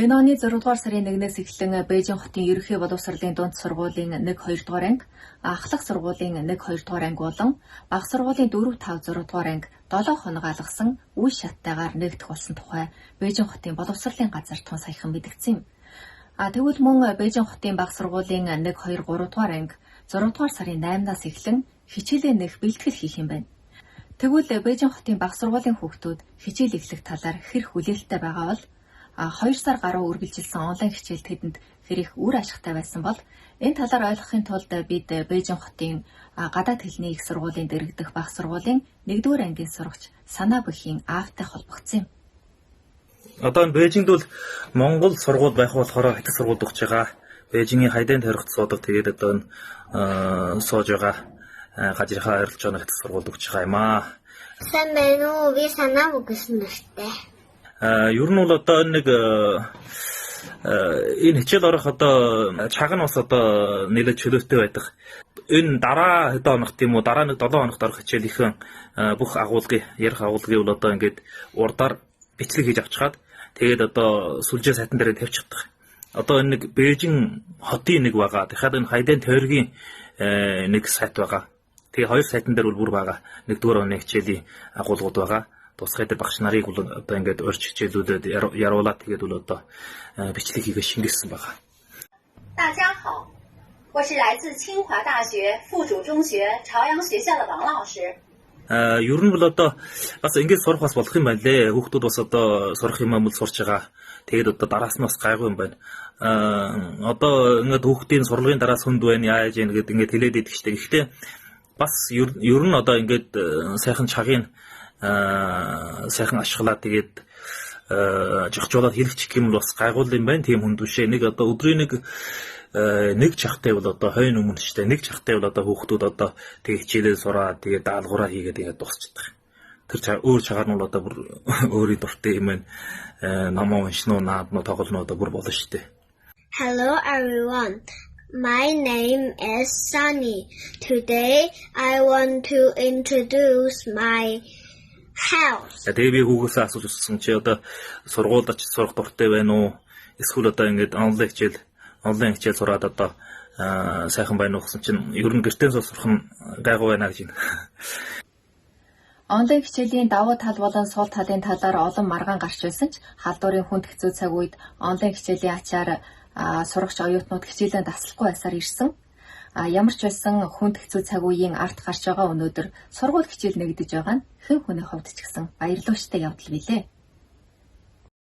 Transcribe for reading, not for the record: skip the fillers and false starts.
Энэ оны 6 дугаар сарын 1-ээс эхлэн Бээжин хотын ерөнхий боловсролын дунд сургуулийн 1-2 дугаар анги, ахлах сургуулийн 1-2 дугаар анги болон бага сургуулийн 4-5-6 дугаар анги 7 хоног алгасан үе шаттайгаар нэгдэх болсон тухай Бээжин хотын боловсролын газар тун саяхан мэдгдсэн юм. Тэгвэл мөн Бээжин хотын бага сургуулийн 1-2-3 дугаар анги 6 дугаар сарын 8-наас эхлэн хичээлээ нэх бэлтгэл хийх юм байна. Тэгвэл Бээжин хотын бага сургуулийн хүүхдүүд хичээл эхлэх талаар хэр хүлээлттэй байгаа бол 2 сар гаруй үргэлжилсэн онлайн хичээл тэдэнд хэр их үр ашигтай байсан бол энэ талаар ойлгохын тулд бид Бээжин хотын гадаад хэлний их сургуулийн дэргэдэх бага сургуулийн 1-р ангийн сурагч Санаа Бүхийн аавтай холбогдсон юм. Одоо энэ Бээжинд бол Монгол сургууль байх болохоор хятад сургуульд өгч байгаа. Бээжингийн хайдын тойрогт суудаг тэгээд одоо сууж байгаа гажирхаа ойрлож байгаа хятад сургуульд өгч байгаа юм аа. Сайн байна уу? Би Санаа Бүхсэн нэртэй. Ер нь бол одоо нэг энэ хичээл орох одоо чаг нь бас одоо нэлээд чөлөөтэй байдаг. Энэ дараа хэдэн хоногт юм уу дараа нэг 7 хоногт орох хичээлийнхэн бүх агуулгын ярих агуулгыг бол одоо ингээд урдаар бичлэг хийж авчихад тэгээд одоо сүлжээ сайтан дээр тавьчихдаг. Одоо энэ нэг Бээжин хотын нэг байгаа. Тэгэхээр энэ хайдын тойргийн нэг сайт байгаа. Тэгээ хоёр сайтан дээр бүр байгаа. 1-р оны хичээлийн агуулгууд байгаа. Тусгай дээр багш нарыг бол одоо ингээд урьж хичээлүүдэд яруулаад тэгээд бол одоо бичлэг хийгээ шингээсэн байгаа. 大家好，我是来自清华大学附属中学朝阳学校的王老师。Ер нь бол одоо бас ингээд сурах бас болох юм байна лээ. Хүүхдүүд бас одоо сурах юм бол сурч байгаа. Тэгээд одоо дараас нь бас гайгүй юм байна. Одоо ингээд хүүхдийн сурлагын дараа сүнд байна яаж яа гэдэг ингээд хэлээд идэх штеп. Гэхдээ бас ер нь одоо ингээд сайхан чагийн сайхан ашиглаад тэгээд жохжуулаад хэрэгчих юм бол бас гайгуул юм байна. Тийм хүнд бишээ. Нэг одоо өдрийн нэг чахтай бол одоо хойно өмнө штэ. Нэг чахтай бол одоо хүүхдүүд одоо тэг хичээлээ сураад тэгээд даалгавраа хийгээд ингээд дуусчихдаг. Тэр өөр чагаар нь бол одоо бүр өөрийн дуртай юм байна. Намаа уншнуу нааднуу тоглоно одоо бүр болно штэ. Hello everyone. My name is Sunny. Today I want to introduce my house. Тэгээ би хүүгээсээ асууж үзсэн чи одоо сургуульд очиж сурах дуртай байна уу? Эсвэл одоо ингээд онлайн хичээл сураад одоо сайхан байна уу гэсэн чинь ер нь гэртээ сурах нь гайгүй байна гэж байна. Онлайн хичээлийн давуу тал болон сул талын талаар олон маргаан гарч байсан ч халдварын хүнд хэцүү цаг үед онлайн хичээлийн ачаар сурагч оюутнууд хичээлээ таслахгүй байсаар ирсэн. Ямар ч байсан хүнд хэцүү цаг үеийн арт гарч байгаа өнөөдөр сургууль хичээл нэгдэж байгаа нь хэн хүний хувьд ч гэсэн баярлууштай явдал билээ.